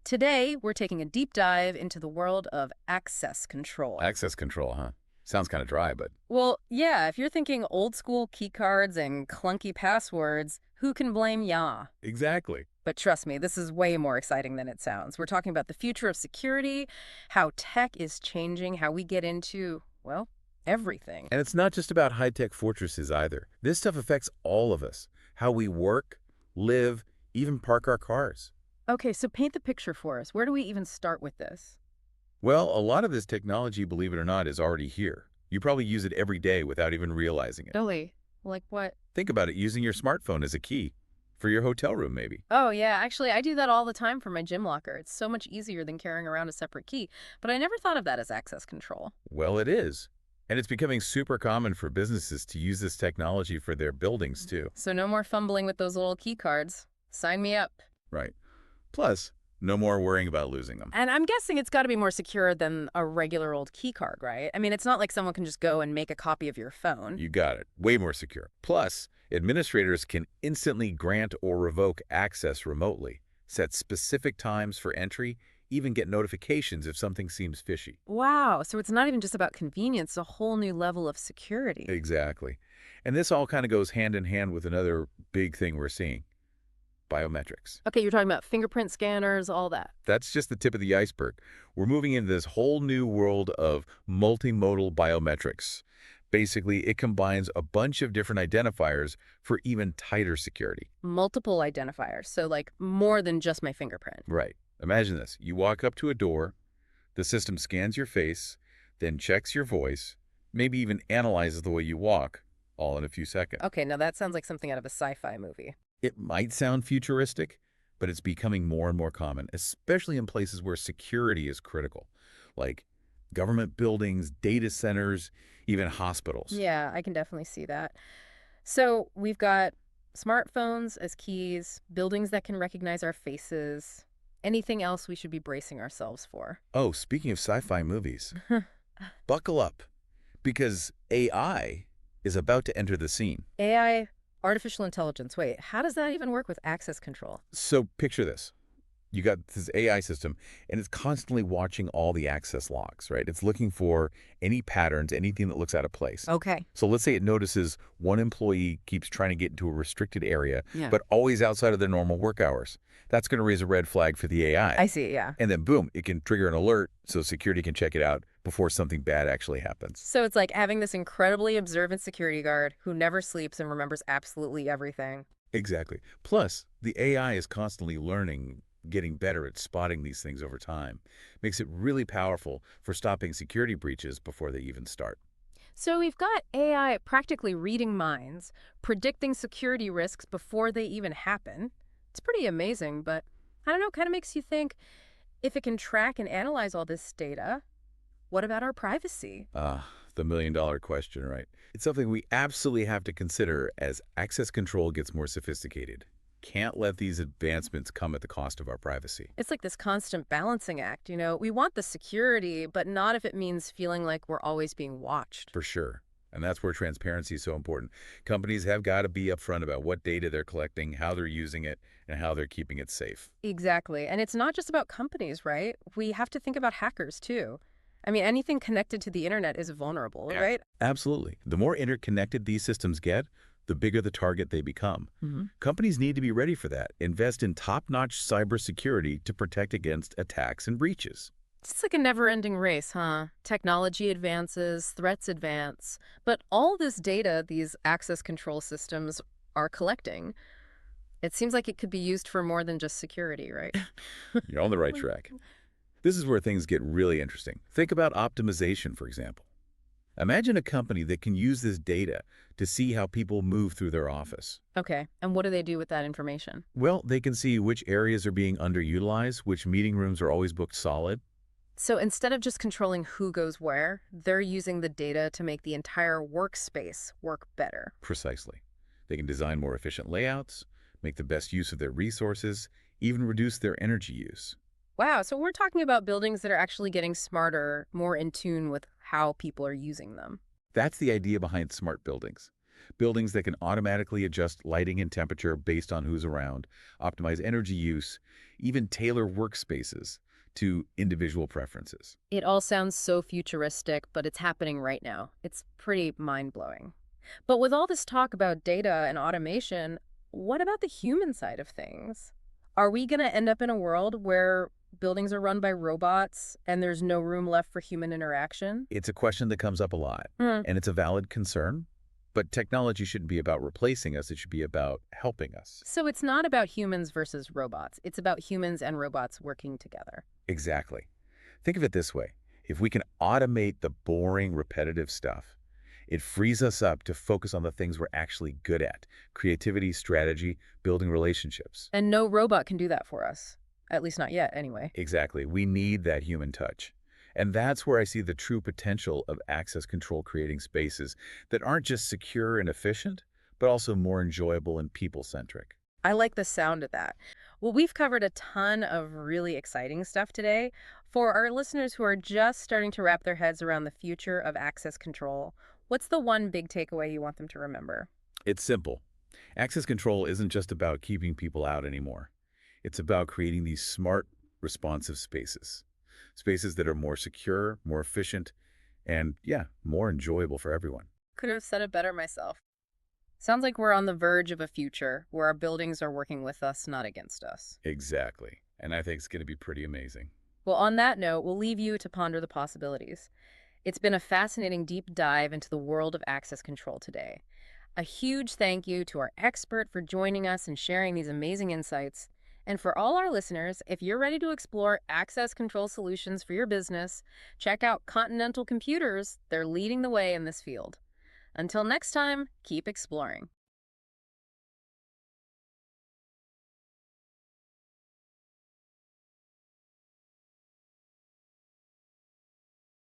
Today, we're taking a deep dive into the world of access control. Access control, huh? Sounds kind of dry, but Well, yeah, if you're thinking old school keycards and clunky passwords, who can blame ya? exactly. But trust me, this is way more exciting than it sounds. We're talking about the future of security, how tech is changing, how we get into, well, everything. And it's not just about high-tech fortresses either. This stuff affects all of us. How we work, live, even park our cars. Okay, so paint the picture for us. Where do we even start with this? Well, a lot of this technology, believe it or not, is already here. You probably use it every day without even realizing it. Really? Like what? Think about it, using your smartphone as a key. For your hotel room, maybe. Oh, yeah. Actually, I do that all the time for my gym locker. It's so much easier than carrying around a separate key. But I never thought of that as access control. Well, it is. And it's becoming super common for businesses to use this technology for their buildings, too. So no more fumbling with those little key cards. Sign me up. Right. Plus, no more worrying about losing them. And I'm guessing it's got to be more secure than a regular old key card, right? I mean, it's not like someone can just go and make a copy of your phone. You got it. Way more secure. Plus, administrators can instantly grant or revoke access remotely, set specific times for entry, even get notifications if something seems fishy. Wow. So it's not even just about convenience, a whole new level of security. Exactly. And this all kind of goes hand in hand with another big thing we're seeing, biometrics. Okay, you're talking about fingerprint scanners, all that. That's just the tip of the iceberg. We're moving into this whole new world of multimodal biometrics. Basically, it combines a bunch of different identifiers for even tighter security. Multiple identifiers. So like more than just my fingerprint. Right. Imagine this. You walk up to a door, the system scans your face, then checks your voice, maybe even analyzes the way you walk, all in a few seconds. Okay, now that sounds like something out of a sci-fi movie. It might sound futuristic, but it's becoming more and more common, especially in places where security is critical, like government buildings, data centers, even hospitals. Yeah, I can definitely see that. So we've got smartphones as keys, buildings that can recognize our faces. Anything else we should be bracing ourselves for? Oh, speaking of sci-fi movies, buckle up, because AI is about to enter the scene. AI, artificial intelligence. Wait, how does that even work with access control? So picture this. You got this AI system, and it's constantly watching all the access logs, right? It's looking for any patterns, anything that looks out of place. Okay. So let's say it notices one employee keeps trying to get into a restricted area, Yeah. but always outside of their normal work hours. That's going to raise a red flag for the AI. I see, yeah. And then boom, it can trigger an alert so security can check it out before something bad actually happens. So it's like having this incredibly observant security guard who never sleeps and remembers absolutely everything. Exactly. Plus, the AI is constantly learning, getting better at spotting these things over time. Makes it really powerful for stopping security breaches before they even start. So we've got AI practically reading minds, predicting security risks before they even happen. It's pretty amazing, but I don't know, kind of makes you think, if it can track and analyze all this data, what about our privacy? The million-dollar question, right? It's something we absolutely have to consider as access control gets more sophisticated. Can't let these advancements come at the cost of our privacy. It's like this constant balancing act, We want the security, but not if it means feeling like we're always being watched. For sure. And that's where transparency is so important. Companies have got to be upfront about what data they're collecting, how they're using it, and how they're keeping it safe. Exactly. And it's not just about companies, right? We have to think about hackers, too. I mean, anything connected to the internet is vulnerable, right? Absolutely. The more interconnected these systems get, the bigger the target they become. Companies need to be ready for that. Invest in top-notch cybersecurity to protect against attacks and breaches. It's like a never-ending race, huh? Technology advances, threats advance. But all this data these access control systems are collecting, it seems like it could be used for more than just security, right? You're on the right track. This is where things get really interesting. Think about optimization, for example. Imagine a company that can use this data to see how people move through their office. Okay, and what do they do with that information? Well, they can see which areas are being underutilized, which meeting rooms are always booked solid. So instead of just controlling who goes where, they're using the data to make the entire workspace work better. Precisely. They can design more efficient layouts, make the best use of their resources, even reduce their energy use. Wow, so we're talking about buildings that are actually getting smarter, more in tune with how people are using them. That's the idea behind smart buildings. Buildings that can automatically adjust lighting and temperature based on who's around, optimize energy use, even tailor workspaces to individual preferences. It all sounds so futuristic, but it's happening right now. It's pretty mind-blowing. But with all this talk about data and automation, what about the human side of things? Are we going to end up in a world where buildings are run by robots and there's no room left for human interaction? It's a question that comes up a lot, Hmm. and it's a valid concern, but technology shouldn't be about replacing us, it should be about helping us. So it's not about humans versus robots. It's about humans and robots working together. Exactly. Think of it this way. If we can automate the boring, repetitive stuff, it frees us up to focus on the things we're actually good at: creativity, strategy, building relationships. And no robot can do that for us. At least not yet, anyway. Exactly. We need that human touch. And that's where I see the true potential of access control, creating spaces that aren't just secure and efficient, but also more enjoyable and people-centric. I like the sound of that. Well, we've covered a ton of really exciting stuff today. For our listeners who are just starting to wrap their heads around the future of access control, what's the one big takeaway you want them to remember? It's simple. Access control isn't just about keeping people out anymore. It's about creating these smart, responsive spaces. Spaces that are more secure, more efficient, and yeah, more enjoyable for everyone. Could have said it better myself. Sounds like we're on the verge of a future where our buildings are working with us, not against us. Exactly. And I think it's going to be pretty amazing. Well, on that note, we'll leave you to ponder the possibilities. It's been a fascinating deep dive into the world of access control today. A huge thank you to our expert for joining us and sharing these amazing insights. And for all our listeners, if you're ready to explore access control solutions for your business, check out Continental Computers. They're leading the way in this field. Until next time, keep exploring.